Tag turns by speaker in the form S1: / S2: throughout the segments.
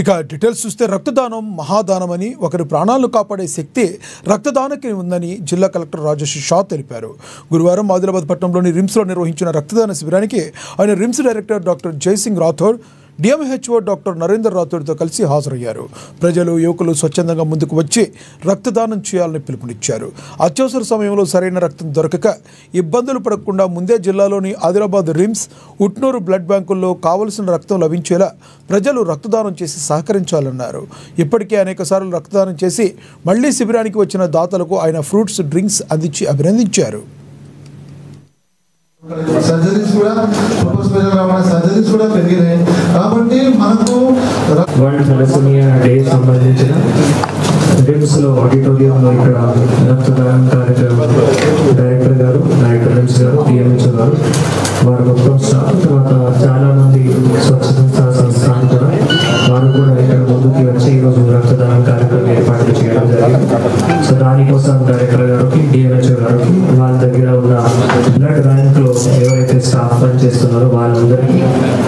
S1: ఇక డీటెయిల్స్ చూస్తే రక్తదానం మహాదానమని ఒకరి ప్రాణాలను కాపాడే శక్తి రక్తదానకి ఉందని జిల్లా కలెక్టర్ రాజేష్ షా తెలిపారు. గురువారం ఆదిలాబాద్ పట్టణంలోని రిమ్స్లో నిర్వహించిన రక్తదాన శిబిరానికి ఆయన RIMS director doctor Jaisingh Rathod, DMHO doctor Narender రాథోడ్తో కలిసి హాజరయ్యారు. ప్రజలు, యువకులు స్వచ్ఛందంగా ముందుకు వచ్చి రక్తదానం చేయాలని పిలుపునిచ్చారు. అత్యవసర సమయంలో సరైన రక్తం దొరకక ఇబ్బందులు పడకుండా ముందే జిల్లాలోని ఆదిలాబాద్ రిమ్స్, ఉట్నూరు బ్లడ్ బ్యాంకుల్లో కావలసిన రక్తం లభించేలా ప్రజలు రక్తదానం చేసి సహకరించాలన్నారు. ఇప్పటికే అనేకసార్లు రక్తదానం చేసి మళ్లీ శిబిరానికి వచ్చిన దాతలకు ఆయన ఫ్రూట్స్, డ్రింక్స్ అందించి అభినందించారు.
S2: సర్జరీస్ కూడా సూపర్ స్పెషల్ సర్జరీస్ కూడా పెరిగినాయి కాబట్టి మనకు
S3: వరల్డ్ థాలసీమియా డే సంబంధించిన రిమ్స్లో ఆడిటోరియంలో ఇక్కడ రక్తదానం కార్యక్రమం డైరెక్టర్ గారు, డైరెక్టర్ రిమ్స్ గారు, డిఎంహెచ్ఓ గారు, వారు మొత్తం స్టాఫ్, తర్వాత చాలామంది స్వచ్ఛ సంస్థలు కూడా వారు కూడా ఇక్కడ ముందుకి వచ్చి ఈరోజు రక్తదానం కార్యక్రమం ఏర్పాటు చేయడం జరిగింది. సో దానికోసం డైరెక్టర్ గారికి, డిఎంహెచ్ఓ గారికి, వాళ్ళ దగ్గర ఉన్న బ్లడ్ బ్యాంక్లో ఎవరైతే స్టాఫ్ పనిచేస్తున్నారో వాళ్ళందరికీ,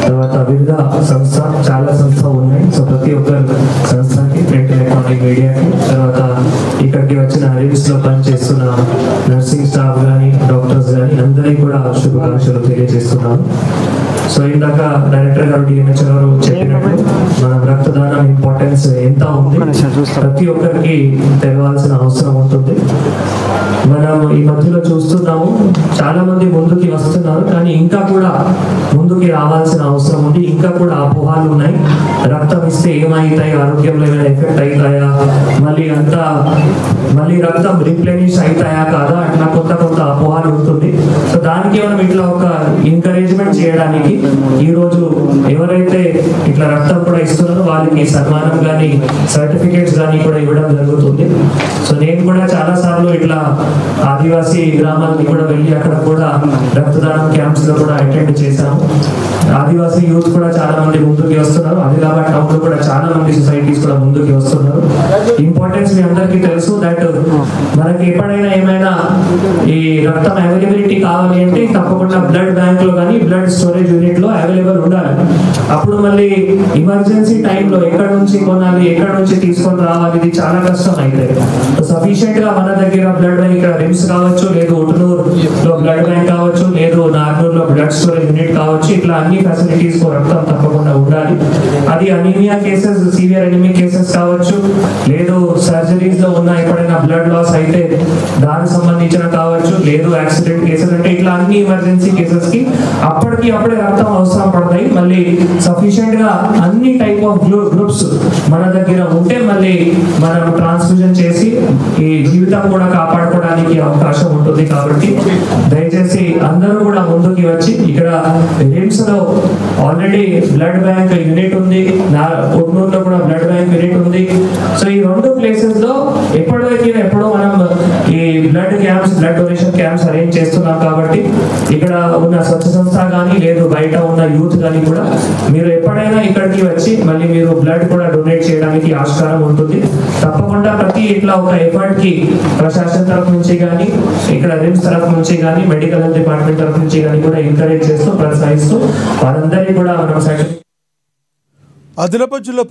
S3: తర్వాత వివిధ చాలా సంస్థలు ఉన్నాయి. సో ప్రతి ఒక్క సంస్థకి, ప్రింట్ ఎలక్ట్రానిక్ మీడియాకి, తర్వాత ఇక్కడికి వచ్చిన రిమ్స్లో పనిచేస్తున్న నర్సింగ్ స్టాఫ్ కానీ, డాక్టర్స్ కానీ అందరికీ కూడా శుభాకాంక్షలు తెలియజేస్తున్నాను. సో ఇందాక డైరెక్టర్ గారు, డిఎంహెచ్ఓ గారు చెప్పినట్టు మనం రక్తదానం ఇంపార్టెన్స్ ఎంత ఉంది ప్రతి ఒక్కరికి తెలవాల్సిన అవసరం ఉంటుంది. మనం ఈ మధ్యలో చూస్తున్నాము, చాలా మంది ముందుకి వస్తున్నారు, కానీ ఇంకా కూడా ముందుకి రావాల్సిన అవసరం ఉంది. ఇంకా కూడా అపోహాలు ఉన్నాయి. రక్తం ఇస్తే ఏమవుతాయి, ఆరోగ్యంలో ఏమైనా ఎఫెక్ట్ అవుతాయా, మళ్ళీ రక్తం రీప్లెనిష్ అవుతాయా కాదా, అట్లా కొంత అపోహాలు ఉంటుంది. సో దానికి మనం ఇట్లా ఒక ఎంకరేజ్మెంట్ చేయడానికి ఈరోజు ఎవరైతే ఇట్లా రక్తం కూడా ఇస్తున్నారో వాళ్ళకి సన్మానం కానీ, సర్టిఫికేట్స్ కానీ కూడా ఇవ్వడం జరుగుతుంది. సో నేను కూడా చాలా సార్లు ఇట్లా ఆదివాసీ గ్రామాలకి కూడా వెళ్ళి అక్కడ కూడా రక్తదానం క్యాంప్స్ లో కూడా అటెండ్ చేశాము. ఆదివాసీ యూత్ కూడా చాలా మంది ముందుకు వస్తున్నారు. ఆదిలాబాద్ టౌన్ లో కూడా చాలా మంది సొసైటీస్ కూడా ముందుకు వస్తున్నారు. ఇంపార్టెన్స్ మీ అందరికీ తెలుసు దట్ మనకి ఎప్పుడైనా ఏమైనా ఈ రక్తం అవైలబిలిటీ కావాలి అంటే తప్పకుండా బ్లడ్ బ్యాంక్ లో కానీ, బ్లడ్ స్టోరేజ్ యూనిట్ లో అవైలబుల్ ఉండాలి. అప్పుడు మళ్ళీ ఎమర్జెన్సీ టైంలో ఎక్కడ నుంచి కొనాలి, ఎక్కడ నుంచి తీసుకొని రావాలి, ఇది చాలా కష్టం అయితే సఫిషియెంట్ గా మన దగ్గర బ్లడ్ బ్యాంక్ ఇక్కడ రిమ్స్ కావచ్చు, లేదు ఉట్నూరు లో బ్లడ్ బ్యాంక్ కావచ్చు, లేదు నార్నూర్ లో బ్లడ్ స్టోరేజ్ యూనిట్ కావచ్చు, ఇట్లా అన్ని ఫెసిలిటీస్ రక్తం తప్పకుండా ఉండాలి. అది anaemia cases, severe anaemic cases కావచ్చు, లేదు సర్జరీస్ లో ఉన్న ఎప్పుడైనా బ్లడ్ లాస్ అయితే దానికి సంబంధించిన కావచ్చు, లేదు యాక్సిడెంట్ కేసెస్, అంటే ఇట్లా అన్ని ఎమర్జెన్సీ కేసెస్ కి అప్పటికే రక్తం అవసరం పడతాయి. మళ్ళీ సఫిషియెంట్ గా అన్ని టైప్ ఆఫ్ గ్రూప్స్ మన దగ్గర ఉంటే మళ్ళీ మనం ట్రాన్స్ఫ్యూజన్ చేసి ఈ జీవితం కూడా కాపాడుకోవడానికి అవకాశం ఉంటుంది. కాబట్టి దయచేసి అందరూ కూడా ముందుకి వచ్చి, ఇక్కడ రిమ్స్ లో ఆల్రెడీ బ్లడ్ బ్యాంక్ యూనిట్ ఉంది, ఉట్నూరులో కూడా బ్లడ్ బ్యాంక్ యూనిట్ ఉంది. సో ఈ రెండు ప్లేసెస్ లో ఎప్పుడో మనం ఈ blood camps, blood donation camps arrange చేస్తున్నాం. కాబట్టి ఇక్కడ ఉన్న స్వచ్ఛ సంస్థ కానీ, లేదు బయట ఉన్న యూత్ కానీ కూడా మీరు ఎప్పుడైనా ఇక్కడికి వచ్చి మళ్ళీ మీరు బ్లడ్ కూడా డొనేట్ చేయడానికి ఆస్కారం ఉంటుంది. తప్పకుండా ప్రతి ఇట్లా ఒక ఎఫర్ట్ కి ప్రశాసన తరఫు నుంచి కానీ, ఇక్కడ రిమ్స్ తరఫు నుంచి కానీ, మెడికల్ హెల్త్ డిపార్ట్మెంట్ తరఫు నుంచి కానీ కూడా ఎంకరేజ్ చేస్తూ, ప్రోత్సహిస్తూ వారందరినీ కూడా మనం
S1: ఆదిలాబాద్ జిల్లా